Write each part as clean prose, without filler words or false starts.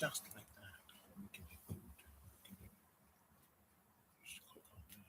Just like that. We can be good. Just click on this.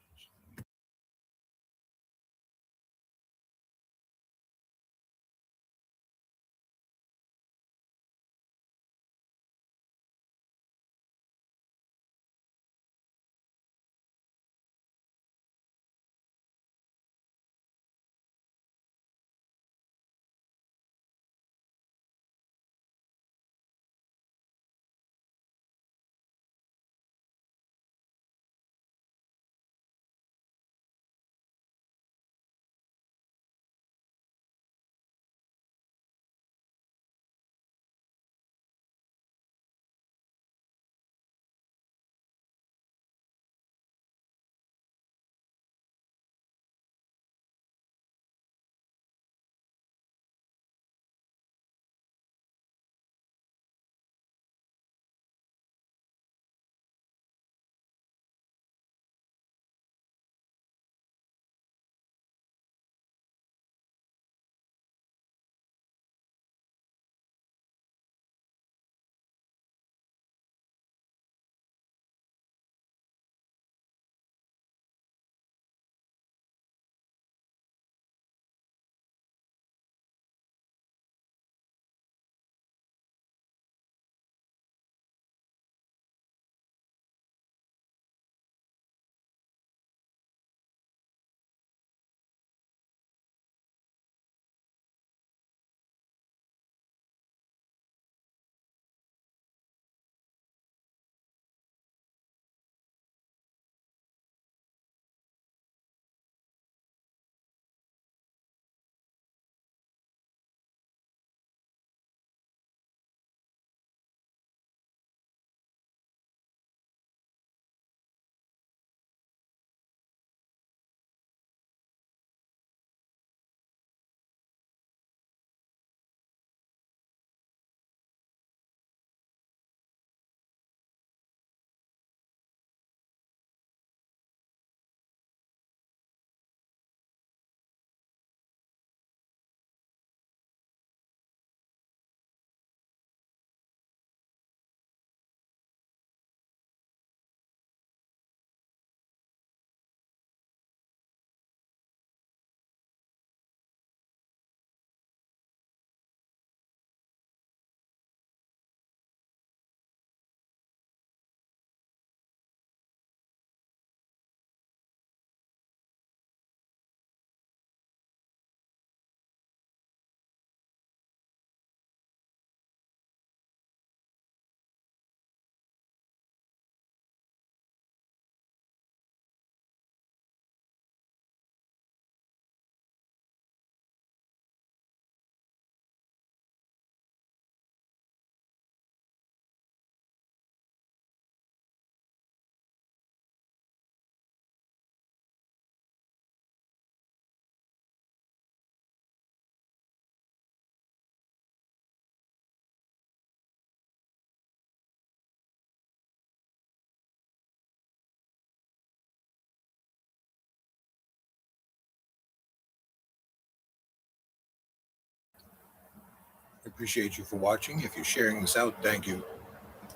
I appreciate you for watching. If you're sharing this out, thank you.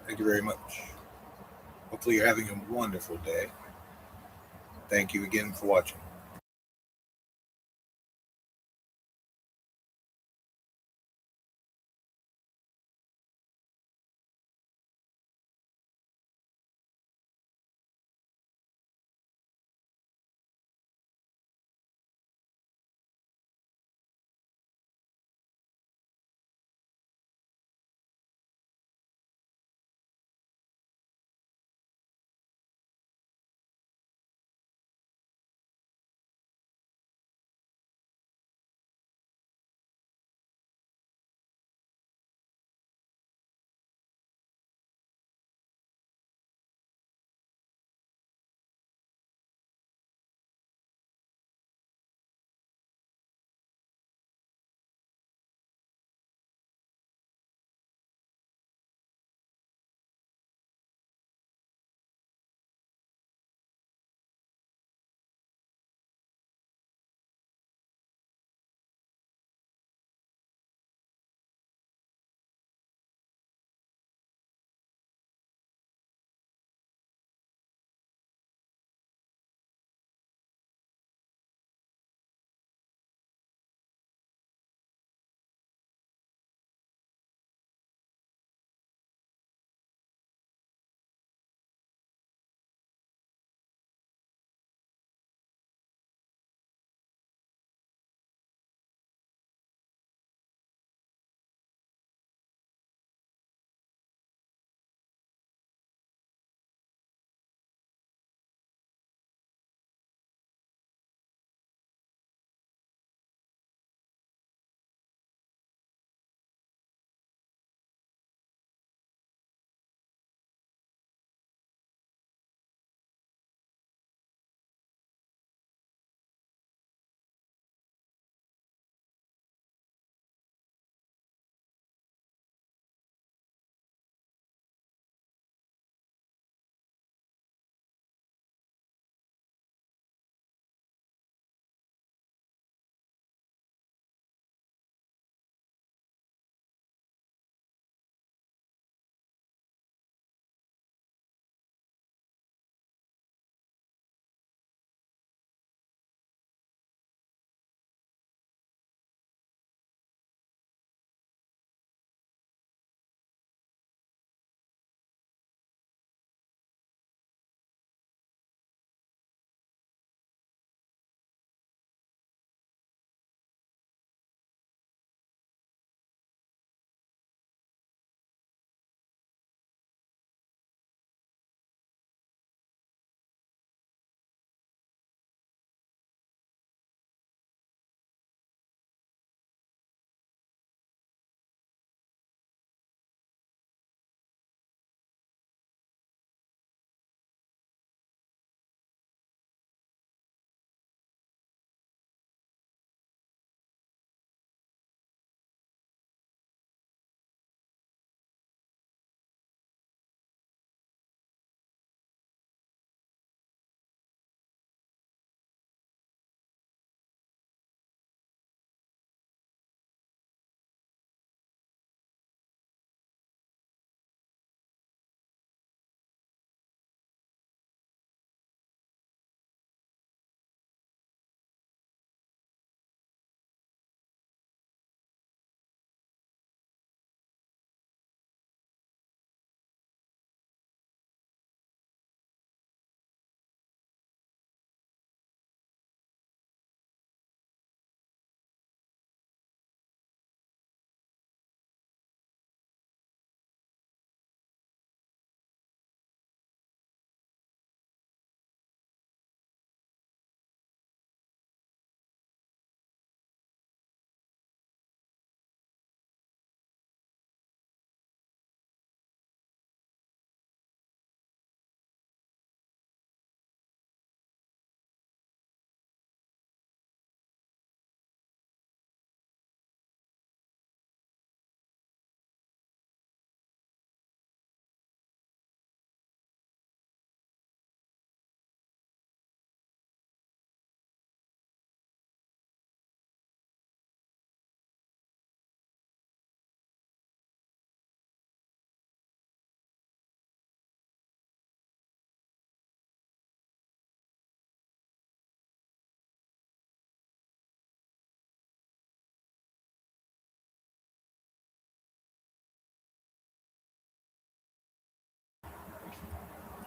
Thank you very much. Hopefully, you're having a wonderful day. Thank you again for watching.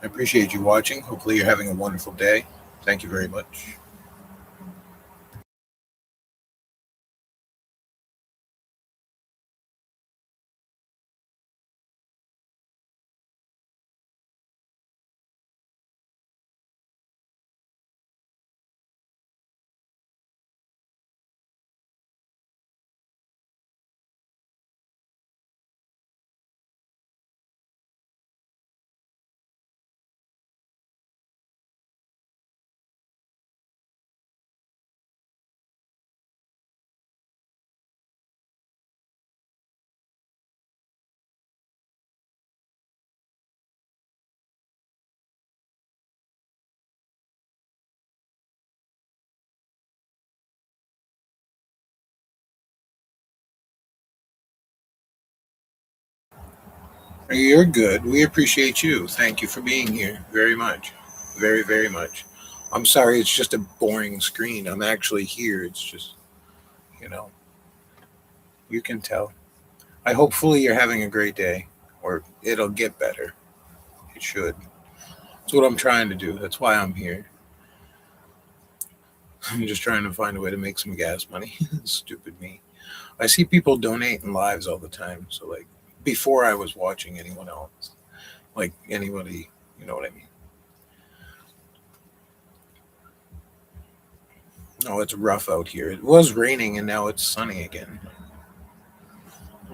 I appreciate you watching. Hopefully, you're having a wonderful day. Thank you very much. You're good. We appreciate you. Thank you for being here very much. Very, very much. I'm sorry, it's just a boring screen. I'm actually here. It's just, you know, you can tell. I hopefully you're having a great day, or it'll get better. It should. That's what I'm trying to do. That's why I'm here. I'm just trying to find a way to make some gas money. Stupid me. I see people donating lives all the time. So, like, before I was watching anyone else, like anybody, you know what I mean? No, it's rough out here. It was raining and now it's sunny again.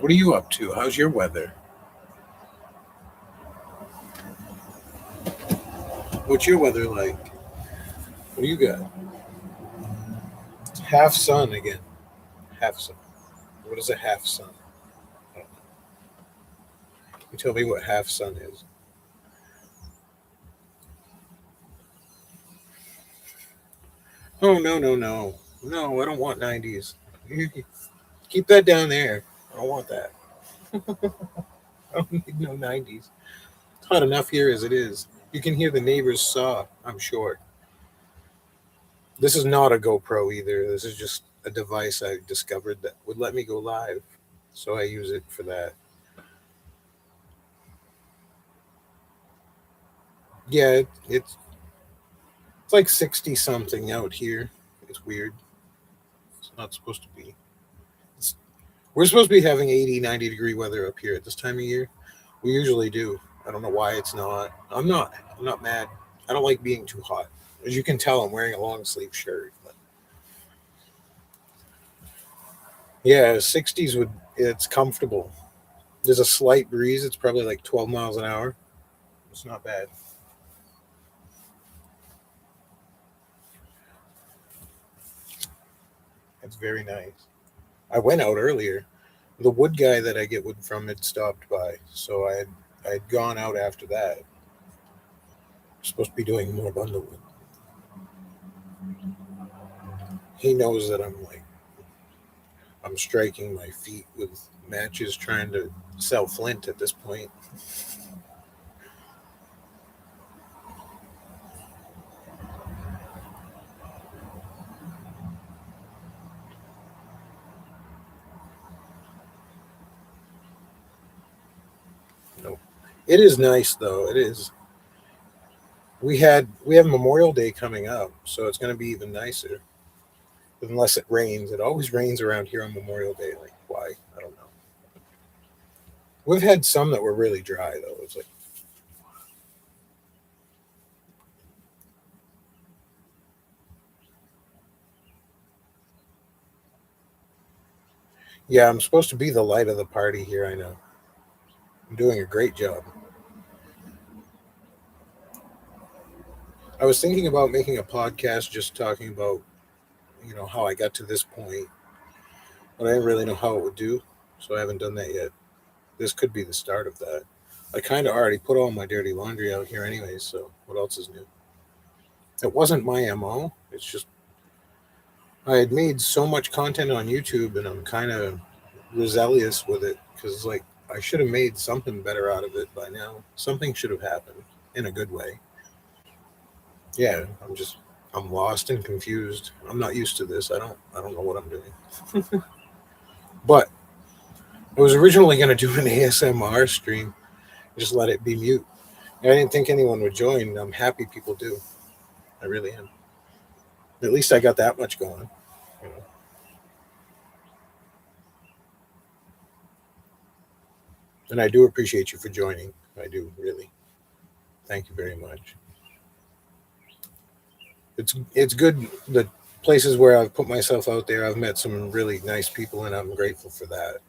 What are you up to? How's your weather? What's your weather like? What do you got? Half sun again. Half sun. What is a half sun? I don't know. You tell me what half sun is. Oh, no, no, no. No, I don't want 90s. Keep that down there. I don't want that. I don't need no 90s. It's hot enough here as it is. You can hear the neighbors saw, I'm sure. This is not a GoPro either. This is just a device I discovered that would let me go live. So I use it for that. Yeah, it's like 60 something out here. It's weird. It's not supposed to be. It's, we're supposed to be having 80, 90-degree weather up here at this time of year. We usually do. I don't know why it's not. I'm not. I'm not mad. I don't like being too hot. As you can tell, I'm wearing a long sleeve shirt. But yeah, 60s would. It's comfortable. There's a slight breeze. It's probably like 12 miles an hour. It's not bad. It's very nice. I went out earlier. The wood guy that I get wood from had stopped by, so I'd gone out after that. I'm supposed to be doing more bundlewood. He knows that I'm striking my feet with matches trying to sell flint at this point. No, it is nice though. It is. We have Memorial Day coming up, so it's going to be even nicer. Unless it rains, it always rains around here on Memorial Day. Like why? I don't know. We've had some that were really dry though. It's like yeah, I'm supposed to be the light of the party here. I know. I'm doing a great job. I was thinking about making a podcast just talking about, how I got to this point, but I didn't really know how it would do, so I haven't done that yet. This could be the start of that. I kind of already put all my dirty laundry out here anyways, so what else is new? It wasn't my MO. It's just I had made so much content on YouTube and I'm kind of rebellious with it because, like, I should have made something better out of it by now. Something should have happened in a good way. Yeah, I'm lost and confused. I'm not used to this. I don't know what I'm doing. But I was originally going to do an ASMR stream, just let it be mute, I didn't think anyone would join. I'm happy people do. I really am. At least I got that much going. You know. And I do appreciate you for joining. I do really. Thank you very much. It's good the places where I've put myself out there. I've met some really nice people, and I'm grateful for that.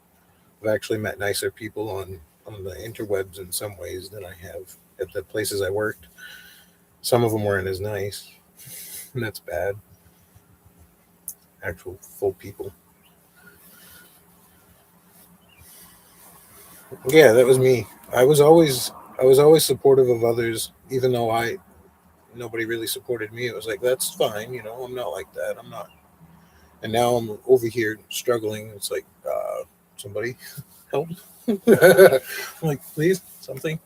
I've actually met nicer people on the interwebs in some ways than I have at the places I worked. Some of them weren't as nice, and that's bad. Actual full people. Yeah, that was me. I was always supportive of others, even though I nobody really supported me. It was like that's fine, you know. I'm not like that. I'm not. And now I'm over here struggling. It's like somebody help. I'm like, please, something.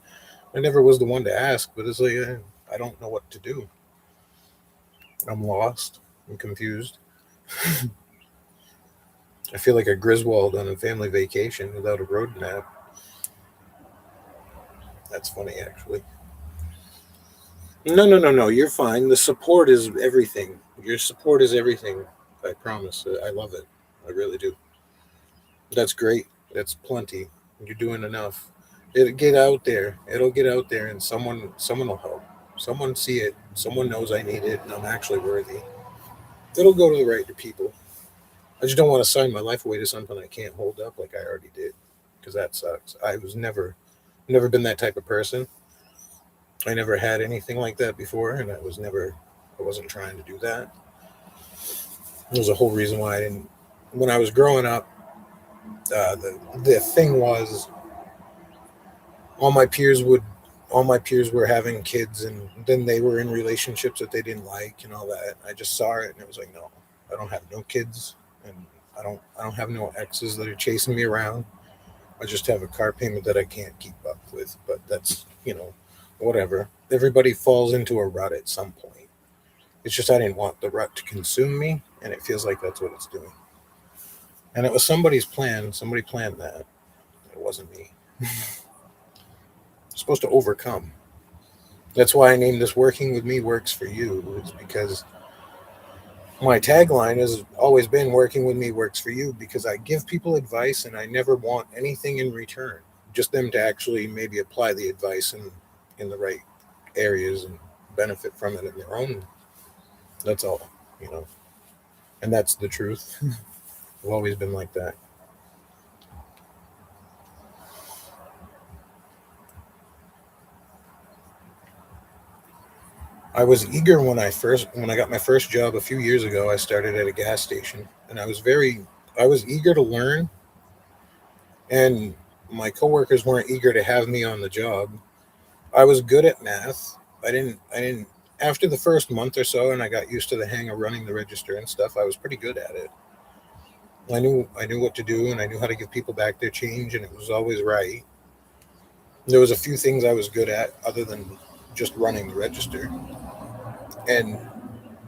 I never was the one to ask, but it's like I don't know what to do. I'm lost. I'm confused. I feel like a Griswold on a family vacation without a road map. That's funny, actually. No, no, no, no. You're fine. The support is everything. Your support is everything. I promise. I love it. I really do. That's great. That's plenty. You're doing enough. It'll get out there. It'll get out there, and someone will help. Someone see it. Someone knows I need it, and I'm actually worthy. It'll go to the right people. I just don't want to sign my life away to something I can't hold up like I already did, because that sucks. I was never been that type of person. I never had anything like that before, and I wasn't trying to do that. There's a whole reason why I didn't. When I was growing up, the thing was all my peers would all my peers were having kids, and then they were in relationships that they didn't like and all that. I just saw it, and it was like, no, I don't have no kids, and I don't have no exes that are chasing me around. I just have a car payment that I can't keep up with. But that's whatever. Everybody falls into a rut at some point. It's just I didn't want the rut to consume me, and it feels like that's what it's doing. And it was somebody's plan. Somebody planned that. It wasn't me. I'm supposed to overcome. That's why I named this "Working with Me Works for You." It's because my tagline has always been "Working with Me works for you," because I give people advice and I never want anything in return. Just them to actually maybe apply the advice in the right areas and benefit from it in their own. That's all, you know. And that's the truth. I've always been like that. I was eager when I got my first job a few years ago. I started at a gas station, and I was eager to learn, and my coworkers weren't eager to have me on the job. I was good at math. I didn't after the first month or so, and I got used to the hang of running the register and stuff. I was pretty good at it. I knew what to do, and I knew how to give people back their change, and it was always right. There was a few things I was good at other than just running the register. And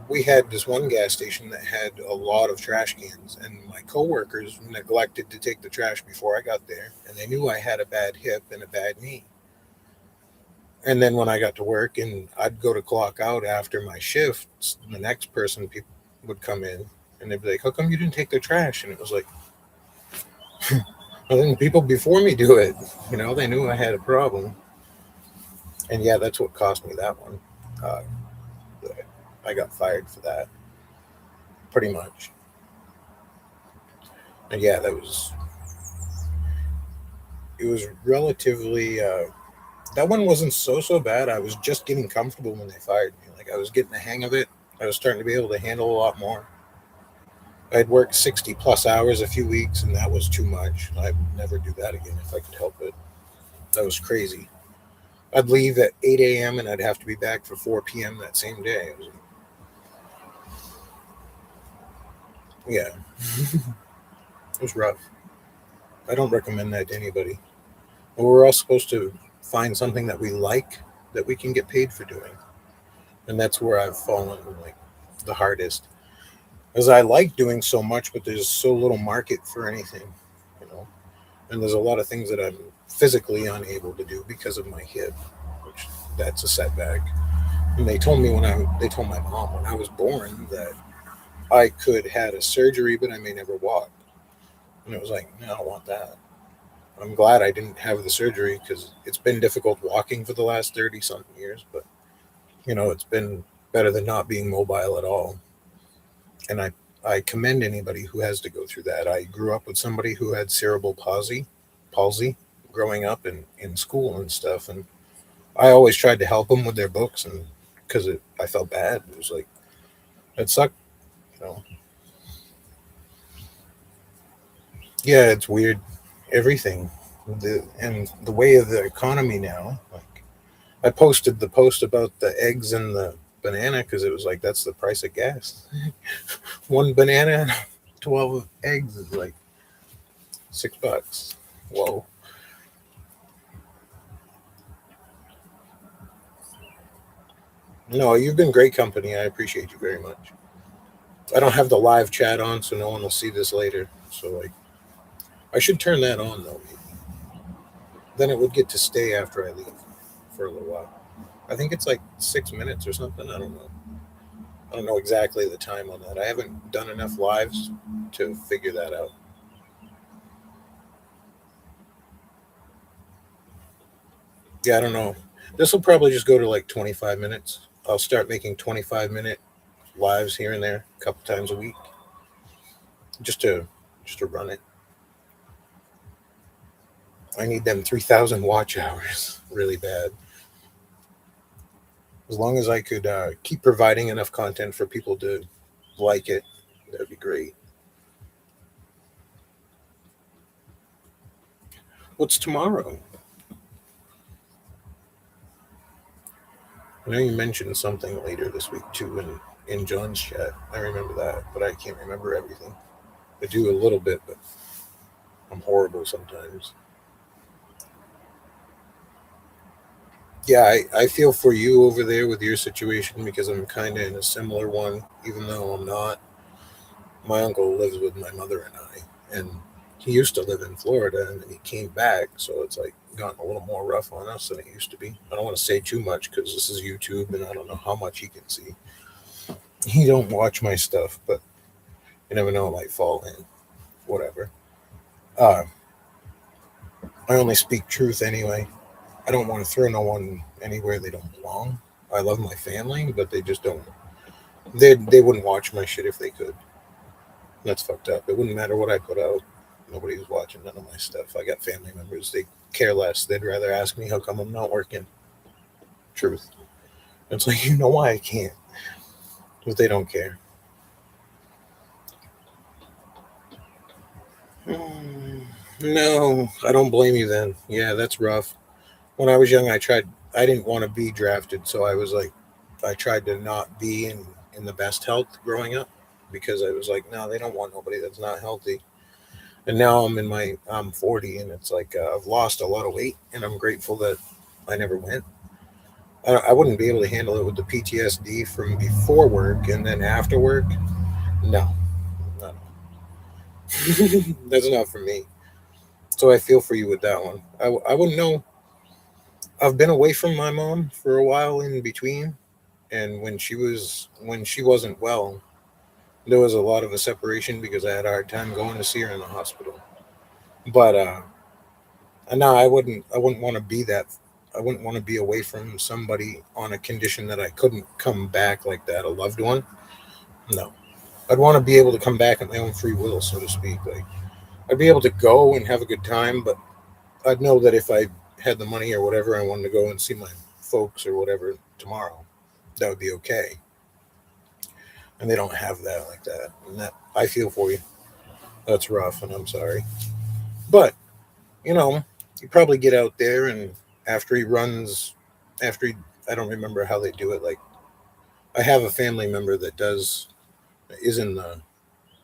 we had this one gas station that had a lot of trash cans, and my coworkers neglected to take the trash before I got there, and they knew I had a bad hip and a bad knee. And then when I got to work and I'd go to clock out after my shifts, the next person people would come in and they'd be like, "How come you didn't take the trash?" And it was like, "Well, then people before me do it." They knew I had a problem, and yeah, that's what cost me that one. Uh, I got fired for that, pretty much. And yeah, that was it was relatively. That one wasn't so bad. I was just getting comfortable when they fired me. Like I was getting the hang of it. I was starting to be able to handle a lot more. I'd worked 60 plus hours a few weeks, and that was too much. I would never do that again if I could help it. That was crazy. I'd leave at 8 a.m. and I'd have to be back for 4 p.m. that same day. Yeah, it was rough. I don't recommend that to anybody. But we're all supposed to find something that we like that we can get paid for doing. And that's where I've fallen like the hardest. Because I like doing so much, but there's so little market for anything, you know. And there's a lot of things that I'm physically unable to do because of my hip, which that's a setback. And they told me they told my mom when I was born that I could had a surgery, but I may never walk. And it was like, no, I don't want that. I'm glad I didn't have the surgery because it's been difficult walking for the last 30 something years, but it's been better than not being mobile at all. And I commend anybody who has to go through that. I grew up with somebody who had cerebral palsy growing up in school and stuff. And I always tried to help them with their books, and because I felt bad. It was like, it sucked, you know. Yeah, it's weird. Everything. The way of the economy now. Like, I posted the post about the eggs and the banana because it was like that's the price of gas. One banana, 12 eggs is like $6. Whoa. No, you've been great company. I appreciate you very much. I don't have the live chat on, so no one will see this later. So like, I should turn that on though. Maybe. Then it would get to stay after I leave for a little while. I think it's like 6 minutes or something. I don't know. I don't know exactly the time on that. I haven't done enough lives to figure that out. Yeah, I don't know. This will probably just go to like 25 minutes. I'll start making 25-minute lives here and there a couple times a week just to just to run it. I need them 3,000 watch hours really bad. As long as I could keep providing enough content for people to like it, that'd be great. What's tomorrow? I know you mentioned something later this week too in John's chat. I remember that, but I can't remember everything. I do a little bit, but I'm horrible sometimes. Yeah, I feel for you over there with your situation because I'm kind of in a similar one, even though I'm not. My uncle lives with my mother and I, and he used to live in Florida, and then he came back, so it's like gotten a little more rough on us than it used to be. I don't want to say too much because this is YouTube, and I don't know how much he can see. He don't watch my stuff, but you never know, it might fall in. Whatever. Uh, I only speak truth anyway. I don't want to throw no one anywhere they don't belong. I love my family, but they just don't. They wouldn't watch my shit if they could. That's fucked up. It wouldn't matter what I put out. Nobody was watching none of my stuff. I got family members. They care less. They'd rather ask me how come I'm not working. Truth. It's like, you know why I can't. Because they don't care. No, I don't blame you then. Yeah, that's rough. When I was young, I didn't want to be drafted. So I was like, I tried to not be in the best health growing up because I was like, no, they don't want nobody that's not healthy. And now I'm 40 and it's like I've lost a lot of weight and I'm grateful that I never went. I wouldn't be able to handle it with the PTSD from before work and then after work. No, no, that's not for me. So I feel for you with that one. I wouldn't know. I've been away from my mom for a while in between, and when she wasn't well, there was a lot of a separation because I had a hard time going to see her in the hospital. But no, I wouldn't want to be that. I wouldn't want to be away from somebody on a condition that I couldn't come back like that. A loved one. No, I'd want to be able to come back at my own free will, so to speak. Like I'd be able to go and have a good time, but I'd know that if I had the money or whatever, I wanted to go and see my folks or whatever tomorrow, that would be okay. And they don't have that like that. And that I feel for you. That's rough, and I'm sorry. But you know, you probably get out there, and after he runs, after he, I don't remember how they do it. Like I have a family member that is in the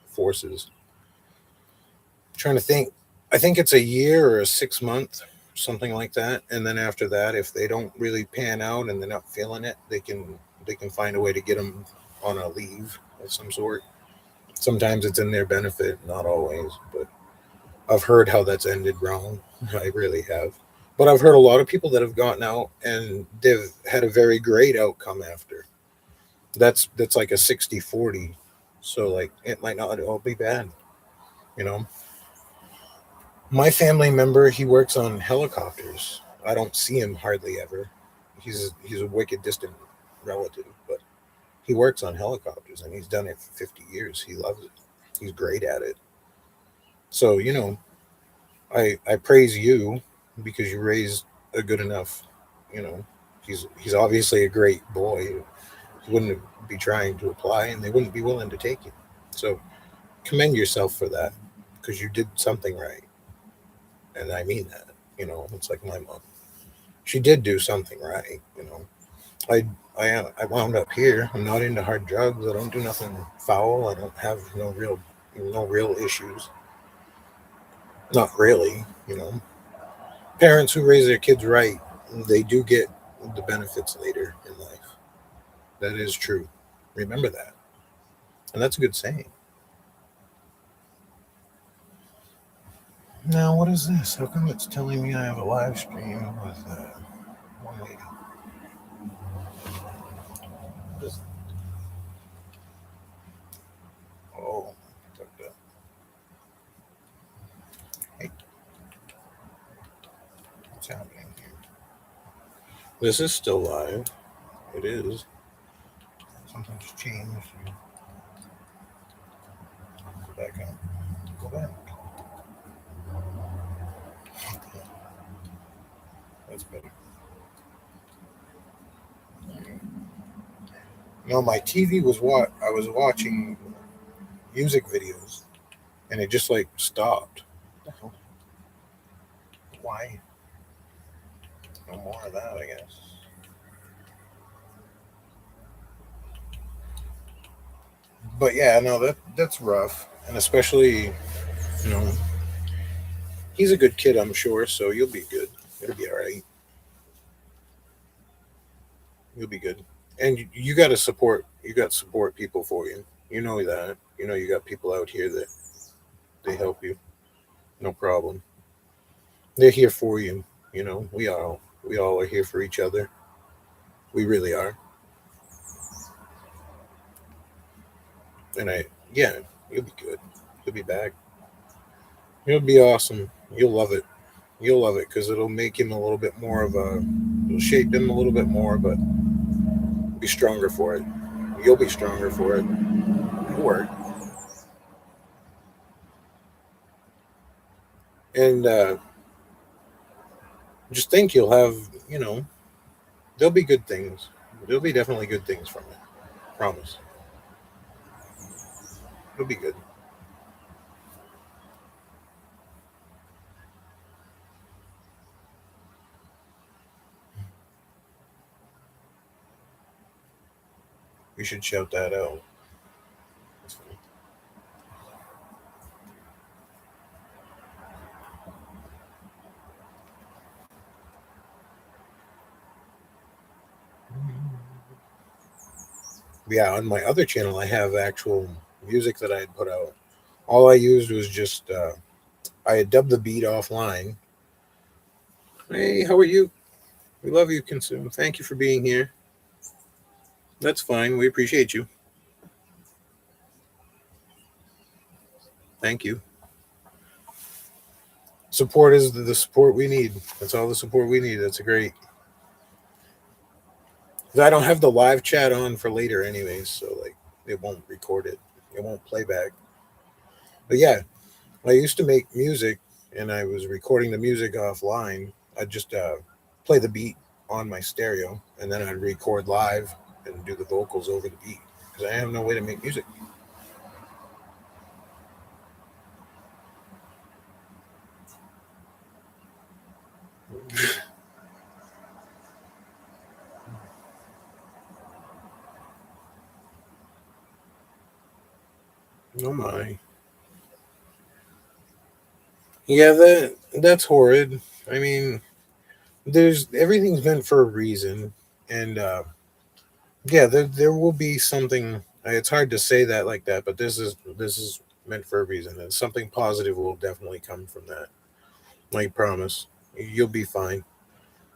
forces. Trying to think. I think it's a year or a 6 month, something like that. And then after that, if they don't really pan out and they're not feeling it, they can find a way to get them on a leave of some sort. Sometimes it's in their benefit, not always, but I've heard how that's ended wrong. I really have. But I've heard a lot of people that have gotten out and they've had a very great outcome after. That's like a 60-40. So like it might not all be bad, you know. My family member, he works on helicopters. I don't see him hardly ever. He's a wicked distant relative, but he works on helicopters and he's done it for 50 years. He loves it. He's great at it. So, I praise you because you raised a good enough, you know, he's obviously a great boy. He wouldn't be trying to apply and they wouldn't be willing to take you. So, commend yourself for that because you did something right. And I mean that, it's like my mom. She did do something right. I I wound up here. I'm not into hard drugs. I don't do nothing foul. I don't have no real issues. Not really. Parents who raise their kids right, they do get the benefits later in life. That is true. Remember that. And that's a good saying. Now, what is this? How come it's telling me I have a live stream with one lady? What is Oh, hey, what's happening here? This is still live. It is. Something's changed. Go back out. Go back. That's better. No, my TV was what I was watching music videos, and it just like stopped. Why? No more of that, I guess. But yeah, no, that's rough, and especially, you know, he's a good kid, I'm sure. So you'll be good. It'll be all right. You'll be good. And you got to support. You got support people for you. You know that. You got people out here that they help you. No problem. They're here for you. We all are here for each other. We really are. And yeah, you'll be good. You'll be back. It'll be awesome. You'll love it. You'll love it because it'll make him a little bit more of a. It'll shape him a little bit more, but be stronger for it. You'll be stronger for it. It'll work. And just think you'll have. You know, there'll be good things. There'll be definitely good things from it. Promise. It'll be good. We should shout that out. That's funny. Yeah, on my other channel, I have actual music that I had put out. All I used was just I had dubbed the beat offline. Hey, how are you? We love you, Consume. Thank you for being here. That's fine. We appreciate you. Thank you. Support is the support we need. That's all the support we need. That's great. 'Cause I don't have the live chat on for later, anyways, so like it won't record it. It won't play back. But yeah, I used to make music, and I was recording the music offline. I'd just play the beat on my stereo, and then I'd record live and do the vocals over the beat because I have no way to make music. Oh my. Yeah, that's horrid. I mean, there's everything's meant for a reason, and yeah, there will be something. It's hard to say that like that, but this is meant for a reason, and something positive will definitely come from that. I promise. You'll be fine.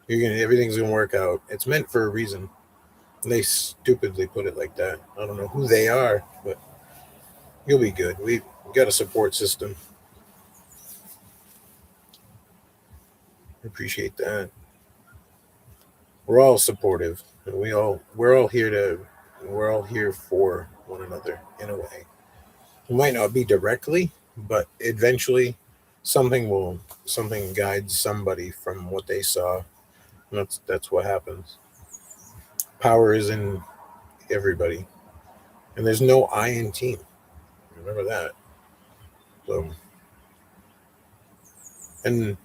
Everything's gonna work out. It's meant for a reason. They stupidly put it like that. I don't know who they are, but you'll be good. We got a support system. Appreciate that. We're all supportive. And we're all here for one another in a way. It might not be directly, but eventually something guides somebody from what they saw. And that's what happens. Power is in everybody. And there's no I in team. Remember that. So and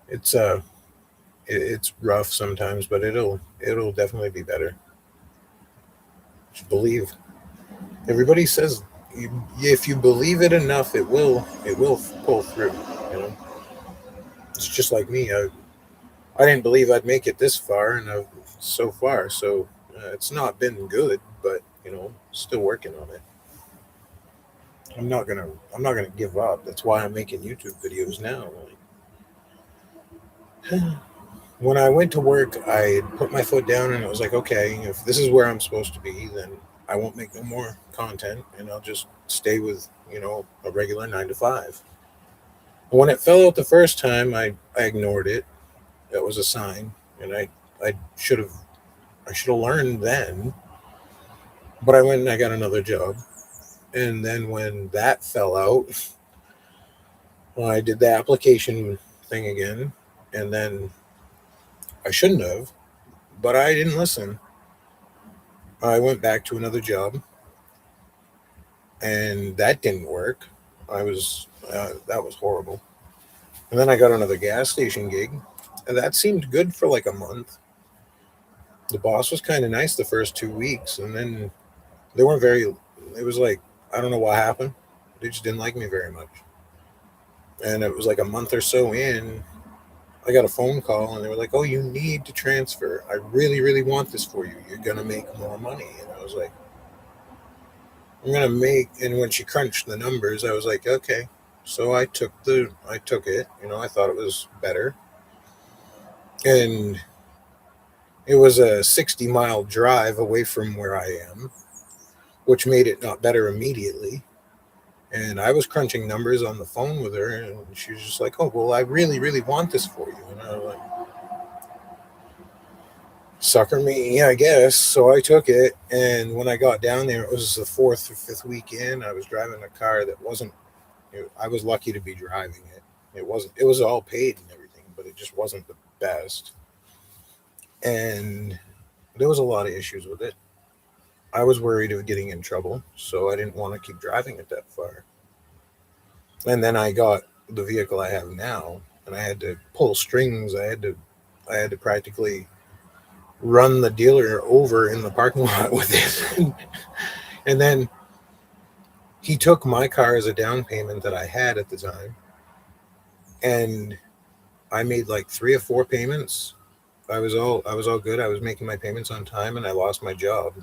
it's it's rough sometimes, but it'll definitely be better. Just believe. Everybody says if you believe it enough, it will pull through. You know, it's just like me. I didn't believe I'd make it this far, and I've so far. So it's not been good, but still working on it. I'm not gonna give up. That's why I'm making YouTube videos now. When I went to work, I put my foot down and it was like, okay, if this is where I'm supposed to be, then I won't make no more content and I'll just stay with, a regular 9 to 5. And when it fell out the first time, I ignored it. That was a sign. And I should have, I should have learned then, but I went and I got another job. And then when that fell out, well, I did the application thing again. And then I shouldn't have, but I didn't listen. I went back to another job, and that didn't work. That was horrible. And then I got another gas station gig, and that seemed good for like a month. The boss was kind of nice the first 2 weeks, and then they weren't very. It was like I don't know what happened. They just didn't like me very much. And it was like a month or so in, I got a phone call, and they were like, "Oh, you need to transfer. I really, really want this for you. You're gonna make more money." And I was like, I'm gonna make. And when she crunched the numbers, I was like, okay. So I took it. I thought it was better, and it was a 60-mile drive away from where I am, which made it not better immediately. And I was crunching numbers on the phone with her, and she was just like, "Oh, well, I really, really want this for you." And I was like, "Sucker me, yeah, I guess." So I took it, and when I got down there, it was the fourth or fifth week in. I was driving a car that wasn't. I was lucky to be driving it. It wasn't. It was all paid and everything, but it just wasn't the best. And there was a lot of issues with it. I was worried of getting in trouble, so I didn't want to keep driving it that far. And then I got the vehicle I have now, and I had to pull strings. I had to practically run the dealer over in the parking lot with it. And then he took my car as a down payment that I had at the time, and I made like 3 or 4 payments. I was all good. I was making my payments on time, and I lost my job.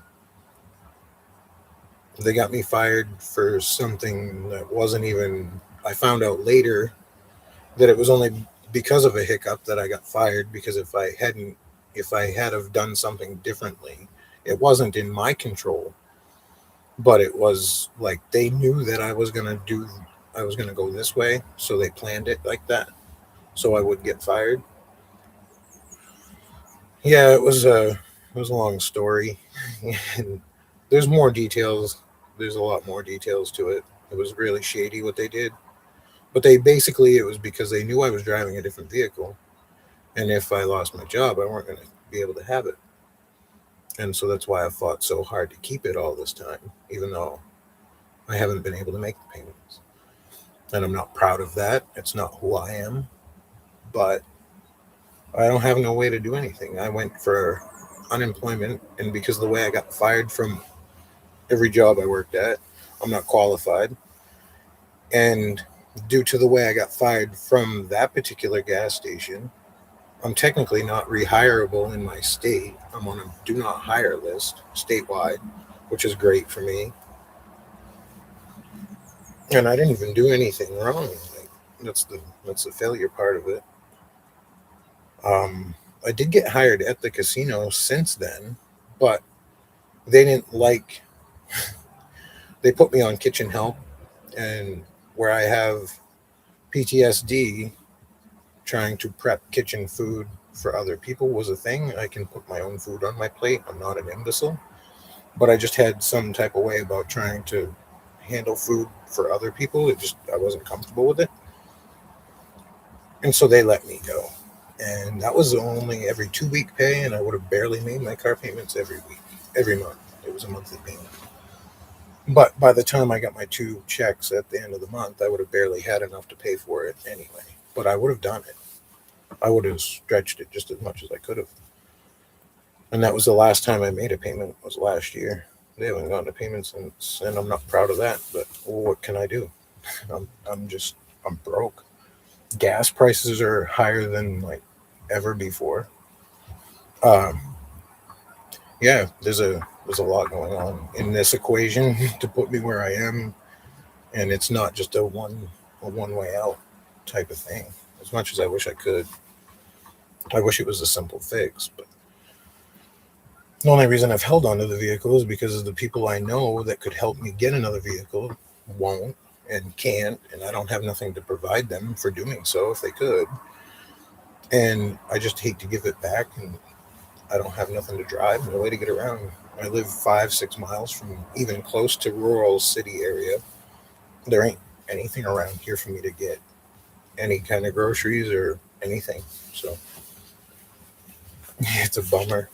They got me fired for something that wasn't even. I found out later that it was only because of a hiccup that I got fired. Because if I had have done something differently, it wasn't in my control. But it was like they knew that I was gonna go this way, so they planned it like that, so I would get fired. Yeah, it was a long story, and there's more details. There's a lot more details to it. It was really shady what they did, but it was because they knew I was driving a different vehicle, and if I lost my job, I weren't going to be able to have it, and so that's why I fought so hard to keep it all this time, even though I haven't been able to make the payments, and I'm not proud of that. It's not who I am, but I don't have no way to do anything. I went for unemployment, and because of the way I got fired from every job I worked at, I'm not qualified. And due to the way I got fired from that particular gas station, I'm technically not rehireable in my state. I'm on a do not hire list statewide, which is great for me. And I didn't even do anything wrong. Like, that's the failure part of it. I did get hired at the casino since then, but they didn't like, they put me on kitchen help, and where I have PTSD, trying to prep kitchen food for other people was a thing. I can put my own food on my plate. I'm not an imbecile, but I just had some type of way about trying to handle food for other people. I wasn't comfortable with it. And so they let me go. And that was only every 2 week pay, and I would have barely made my car payments every week, every month. It was a monthly payment. But by the time I got my two checks at the end of the month, I would have barely had enough to pay for it anyway. But I would have done it. I would have stretched it just as much as I could have. And that was the last time I made a payment was last year. They haven't gotten a payment since, and I'm not proud of that. But what can I do? I'm broke. Gas prices are higher than like ever before. Um, yeah, there's a lot going on in this equation to put me where I am, and it's not just a one way out type of thing. As much as I wish I could, I wish it was a simple fix. But the only reason I've held onto the vehicle is because of the people I know that could help me get another vehicle won't and can't, and I don't have nothing to provide them for doing so if they could. And I just hate to give it back, and I don't have nothing to drive, no way to get around. I live 5, 6 miles from even close to rural city area. There ain't anything around here for me to get any kind of groceries or anything. So it's a bummer.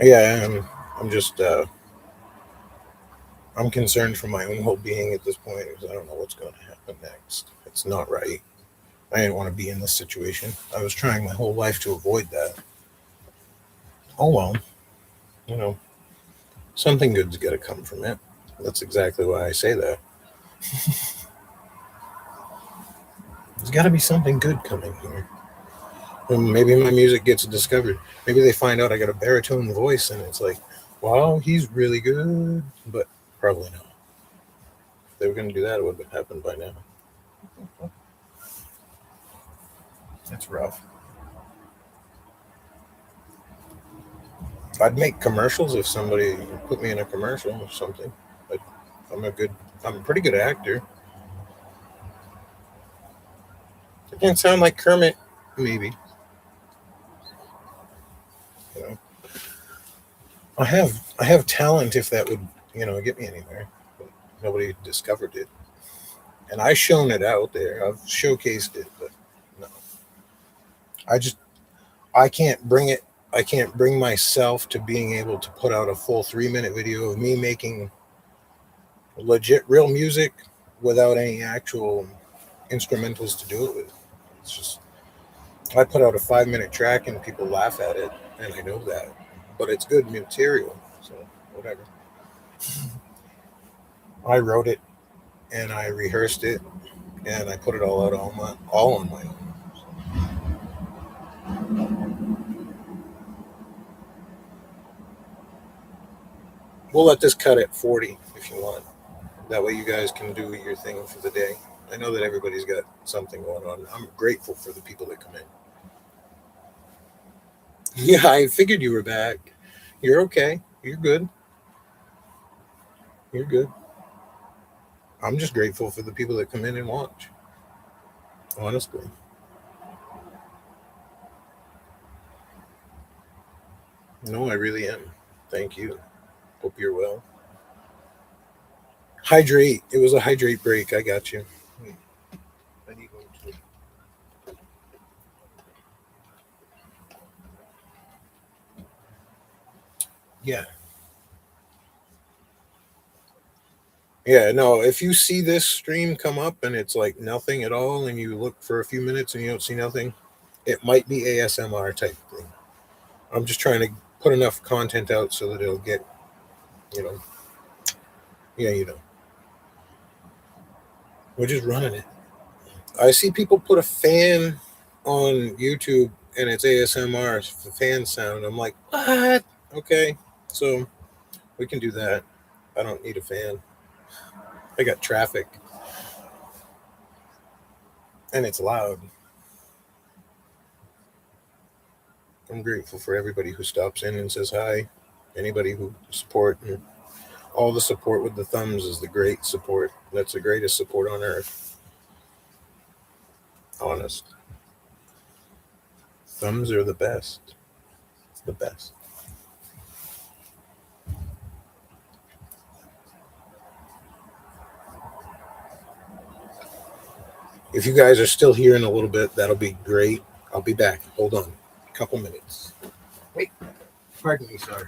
Yeah, I'm just I'm concerned for my own well being at this point because I don't know what's going to happen next. It's not right. I didn't want to be in this situation. I was trying my whole life to avoid that. Oh well, you know, something good's got to come from it. That's exactly why I say that. There's got to be something good coming here. And maybe my music gets discovered. Maybe they find out I got a baritone voice and it's like, wow, he's really good. But probably not. If they were going to do that, it would have happened by now. That's rough. I'd make commercials if somebody put me in a commercial or something. But I'm a good, I'm a pretty good actor. I can't sound like Kermit, maybe. You know, I have talent if that would get me anywhere. But nobody discovered it, and I shown it out there. I've showcased it, but no, I just I can't bring it. I can't bring myself to being able to put out a full 3 minute video of me making legit real music without any actual instrumentals to do it with. It's just I put out a 5 minute track and people laugh at it, and I know that, but it's good material. So whatever. I wrote it and I rehearsed it and I put it all out all on my own. We'll let this cut at 40 if you want. That way you guys can do your thing for the day. I know that everybody's got something going on. I'm grateful for the people that come in. Yeah, I figured you were back. You're okay. You're good. You're good. I'm just grateful for the people that come in and watch. Honestly. No, I really am. Thank you. Hope you're well. Hydrate. It was a hydrate break. I got you. I need one too. Yeah. Yeah, no, if you see this stream come up and it's like nothing at all and you look for a few minutes and you don't see nothing, it might be ASMR type thing. I'm just trying to put enough content out so that it'll get, you know, yeah, we're just running it. I see people put a fan on YouTube and it's ASMR, it's the fan sound. I'm like, what? Okay, so we can do that. I don't need a fan. I got traffic and it's loud. I'm grateful for everybody who stops in and says hi. Anybody who support, and all the support with the thumbs is the great support. That's the greatest support on earth. Honest. Thumbs are the best. It's the best. If you guys are still here in a little bit, that'll be great. I'll be back. Hold on. A couple minutes. Wait. Pardon me, sorry.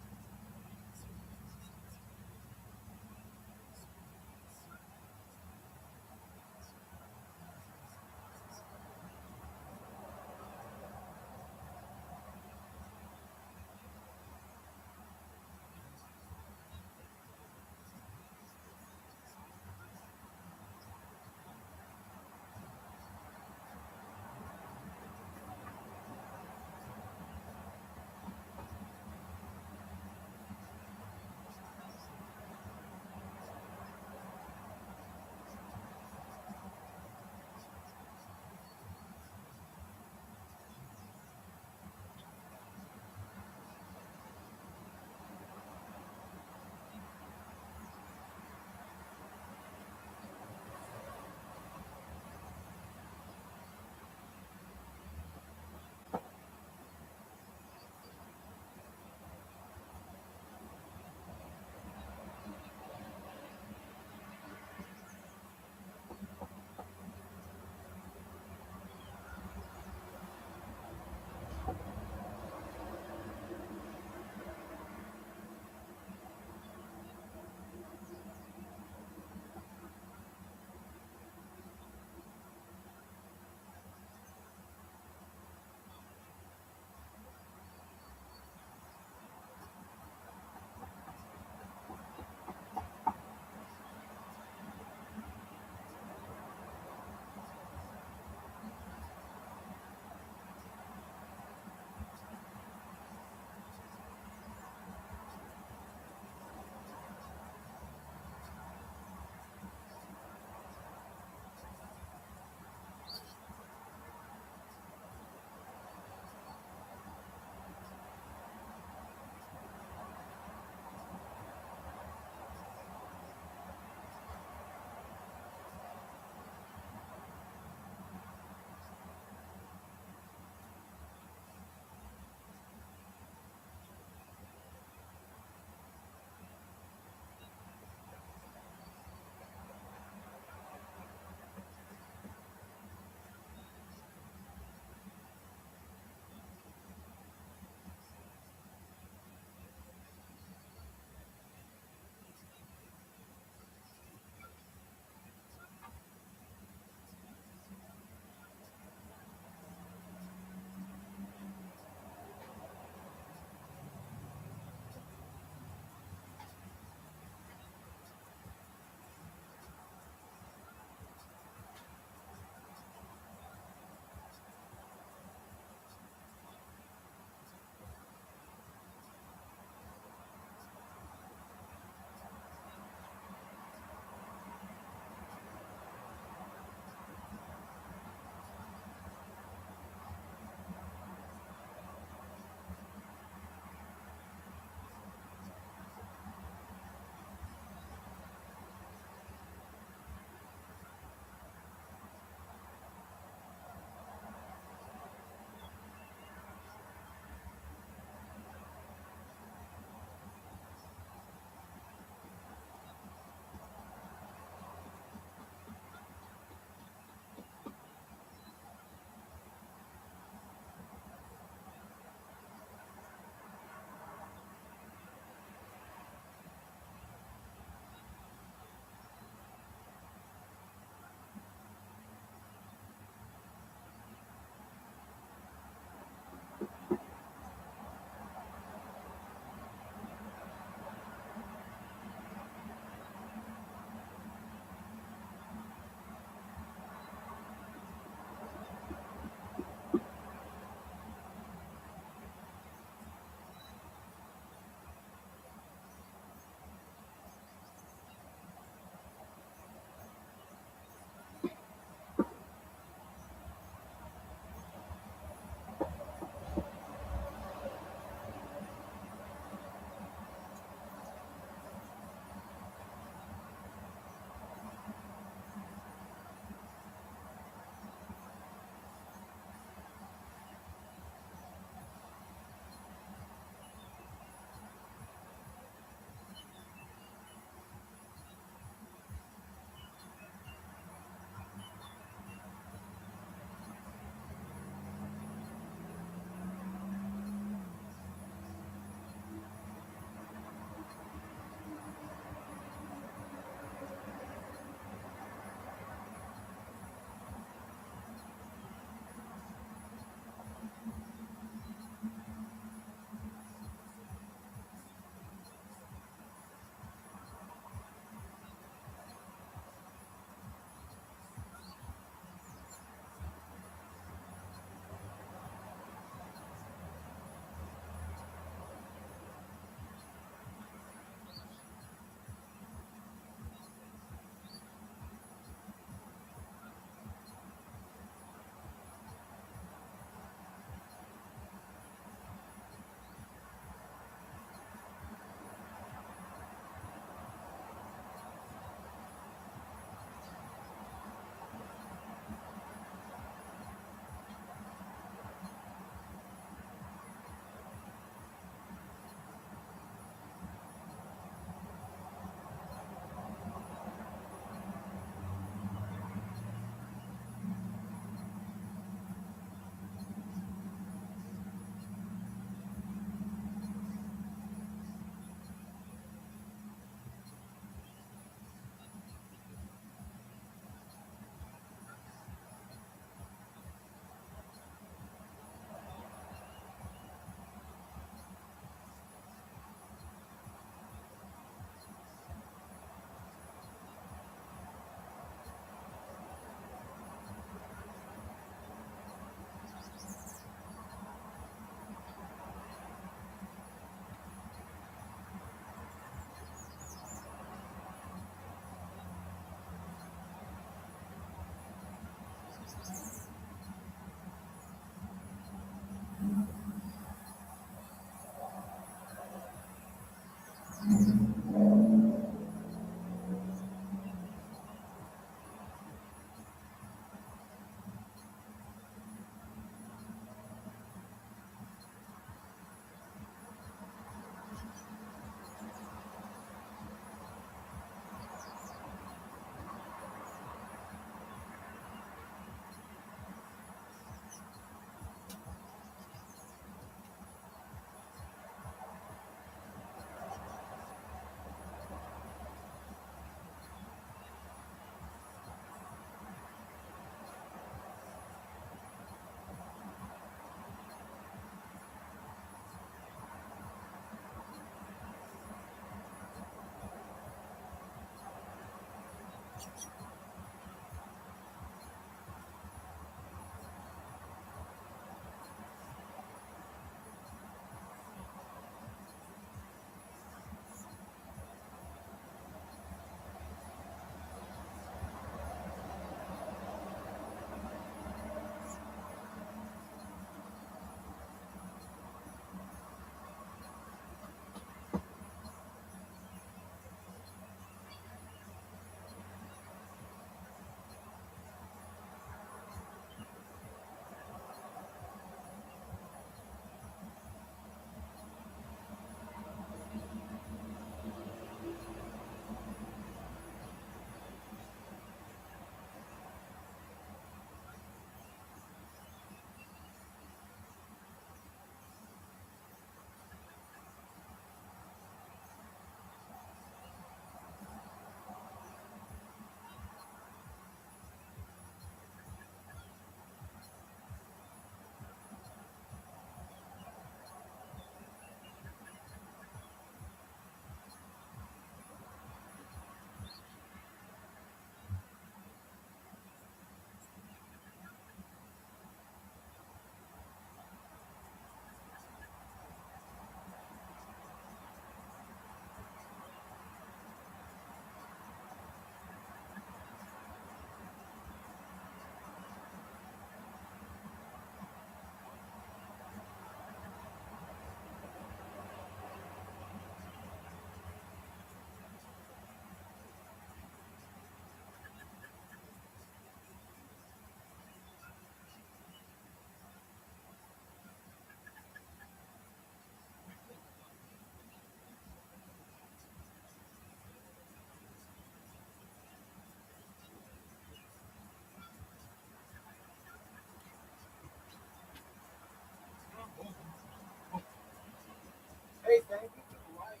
Hey, thank you for the light.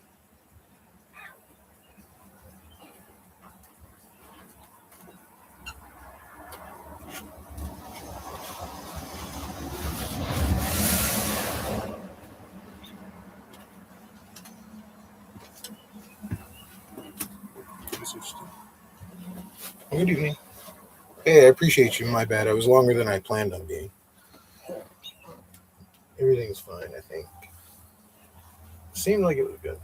Good evening. Hey, I appreciate you. My bad. I was longer than I planned on being. Everything's fine, I think. Seemed like it was good.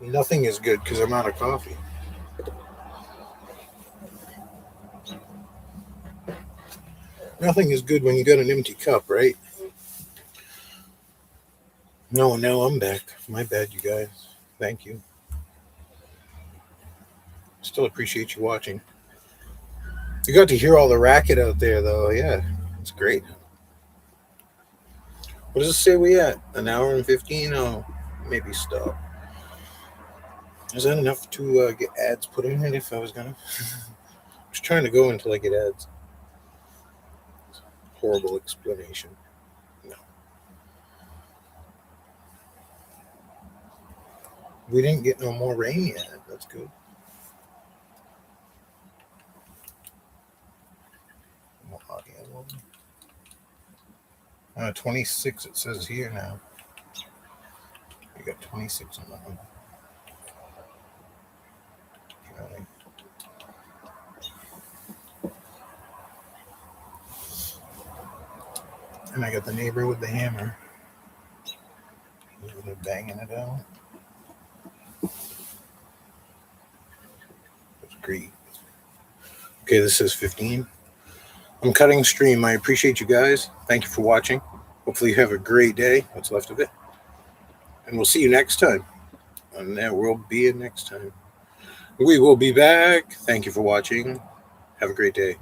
Nothing is good because I'm out of coffee. Nothing is good when you got an empty cup, right? No, now I'm back. My bad, you guys. Thank you. Still appreciate you watching. You got to hear all the racket out there, though. Yeah, it's great. What does it say we at? An hour and 15? Oh, maybe stop. Is that enough to get ads put in it if I was gonna? I was trying to go until I get ads. Horrible explanation. No. We didn't get no more rain yet. That's good. More audio. 26 it says here now. We got 26 on that one. Okay. And I got the neighbor with the hammer. They're banging it out. That's great. Okay, this is 15. I'm cutting stream. I appreciate you guys. Thank you for watching. Hopefully you have a great day, what's left of it. And we'll see you next time. And there will be a next time. We will be back. Thank you for watching. Have a great day.